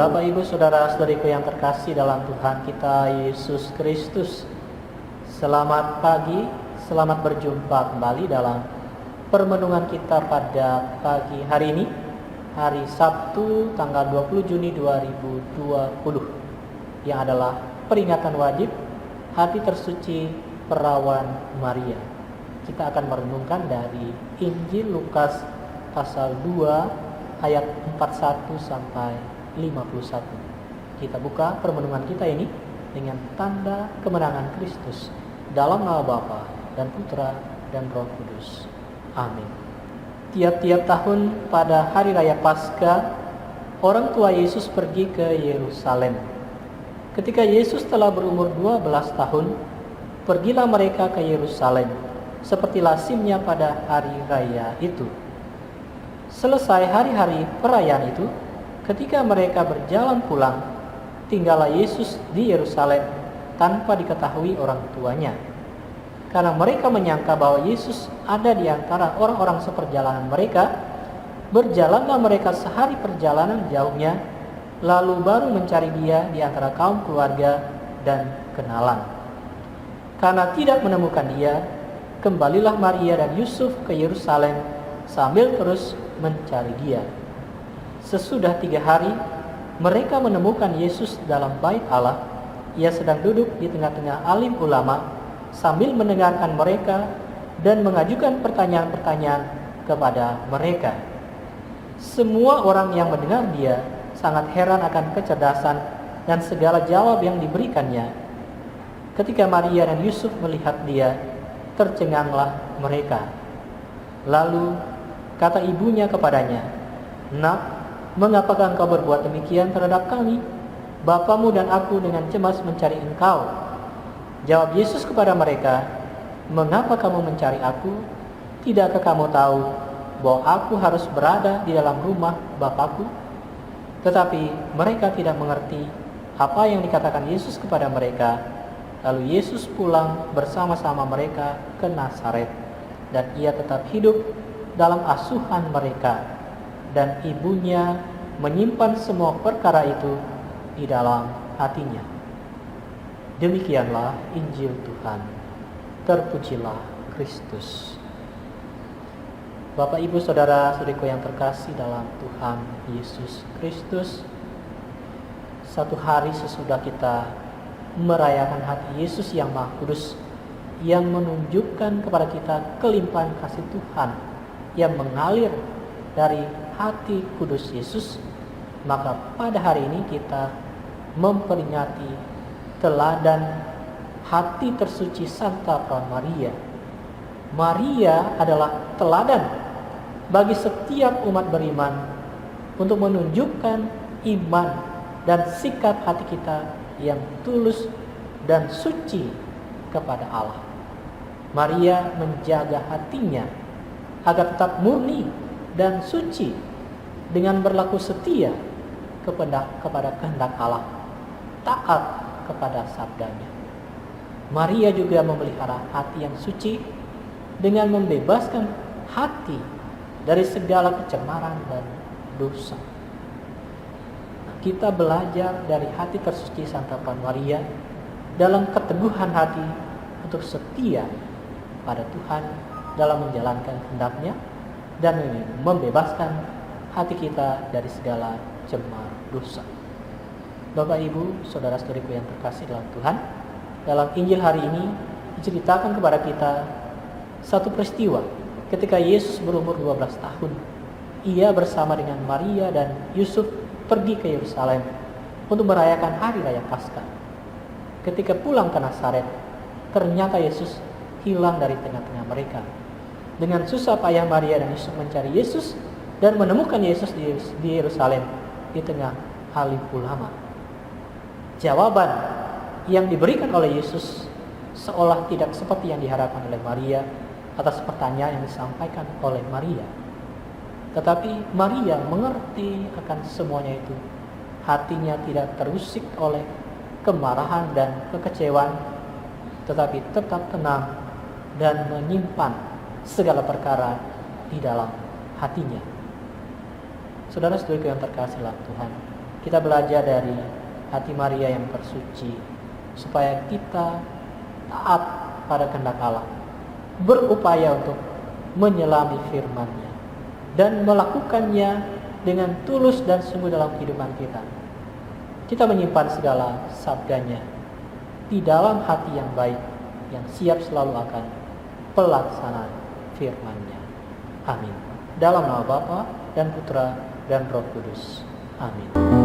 Bapak, Ibu, Saudara-saudariku yang terkasih dalam Tuhan kita Yesus Kristus, selamat pagi, selamat berjumpa kembali dalam permenungan kita pada pagi hari ini, hari Sabtu tanggal 20 Juni 2020, yang adalah peringatan wajib Hati Tersuci Perawan Maria. Kita akan merenungkan dari Injil Lukas pasal 2 ayat 41 sampai 51. Kita buka permenungan kita ini dengan tanda kemenangan Kristus dalam nama Bapa dan Putra dan Roh Kudus. Amin. Tiap-tiap tahun pada hari raya Paskah, orang tua Yesus pergi ke Yerusalem. Ketika Yesus telah berumur 12 tahun, pergilah mereka ke Yerusalem, seperti lazimnya pada hari raya itu. Selesai hari-hari perayaan itu, ketika mereka berjalan pulang, tinggallah Yesus di Yerusalem tanpa diketahui orang tuanya. Karena mereka menyangka bahwa Yesus ada di antara orang-orang seperjalanan mereka, berjalanlah mereka sehari perjalanan jauhnya, lalu baru mencari dia di antara kaum keluarga dan kenalan. Karena tidak menemukan dia, kembalilah Maria dan Yusuf ke Yerusalem sambil terus mencari dia. Sesudah 3 hari, mereka menemukan Yesus dalam bait Allah. Ia sedang duduk di tengah-tengah alim ulama sambil mendengarkan mereka dan mengajukan pertanyaan-pertanyaan kepada mereka. Semua orang yang mendengar dia sangat heran akan kecerdasan dan segala jawab yang diberikannya. Ketika Maria dan Yusuf melihat dia, tercenganglah mereka. Lalu kata ibunya kepadanya, "Nak, mengapakah engkau berbuat demikian terhadap kami? Bapamu dan aku dengan cemas mencari engkau." Jawab Yesus kepada mereka, "Mengapa kamu mencari aku? Tidakkah kamu tahu bahwa aku harus berada di dalam rumah Bapakku?" Tetapi mereka tidak mengerti apa yang dikatakan Yesus kepada mereka. Lalu Yesus pulang bersama-sama mereka ke Nazaret, dan ia tetap hidup dalam asuhan mereka. Dan ibunya menyimpan semua perkara itu di dalam hatinya. Demikianlah Injil Tuhan. Terpujilah Kristus. Bapak, Ibu, Saudara-saudariku yang terkasih dalam Tuhan Yesus Kristus, satu hari sesudah kita merayakan hati Yesus yang Maha Kudus, yang menunjukkan kepada kita kelimpahan kasih Tuhan yang mengalir dari hati kudus Yesus, maka pada hari ini kita memperingati teladan hati tersuci Santa Perawan Maria. Maria adalah teladan bagi setiap umat beriman untuk menunjukkan iman dan sikap hati kita yang tulus dan suci kepada Allah. Maria menjaga hatinya agar tetap murni dan suci dengan berlaku setia kepada kehendak Allah, taat kepada sabdanya. Maria juga memelihara hati yang suci dengan membebaskan hati dari segala kecemaran dan dosa. Kita belajar dari hati tersuci Santa Perawan Maria dalam keteguhan hati untuk setia pada Tuhan dalam menjalankan kehendak-Nya dan membebaskan hati kita dari segala cemar dosa. Bapak, Ibu, Saudara-saudariku yang terkasih dalam Tuhan, dalam Injil hari ini diceritakan kepada kita satu peristiwa ketika Yesus berumur 12 tahun. Ia bersama dengan Maria dan Yusuf pergi ke Yerusalem untuk merayakan hari raya Paskah. Ketika pulang ke Nazaret, ternyata Yesus hilang dari tengah-tengah mereka. Dengan susah payah Maria dan Yusuf mencari Yesus dan menemukan Yesus di Yerusalem di tengah alim ulama. Jawaban yang diberikan oleh Yesus seolah tidak seperti yang diharapkan oleh Maria atas pertanyaan yang disampaikan oleh Maria. Tetapi Maria mengerti akan semuanya itu. Hatinya tidak terusik oleh kemarahan dan kekecewaan, tetapi tetap tenang dan menyimpan segala perkara di dalam hatinya. Saudara-saudariku yang terkasih dalam Tuhan, Kita belajar dari hati Maria yang tersuci, supaya kita taat pada kehendak Allah, berupaya untuk menyelami firman-Nya dan melakukannya dengan tulus dan sungguh dalam kehidupan kita. Kita menyimpan segala sabdanya di dalam hati yang baik, yang siap selalu akan pelaksanaan firman-Nya. Amin. Dalam nama Bapa dan Putra dan Roh Kudus. Amin.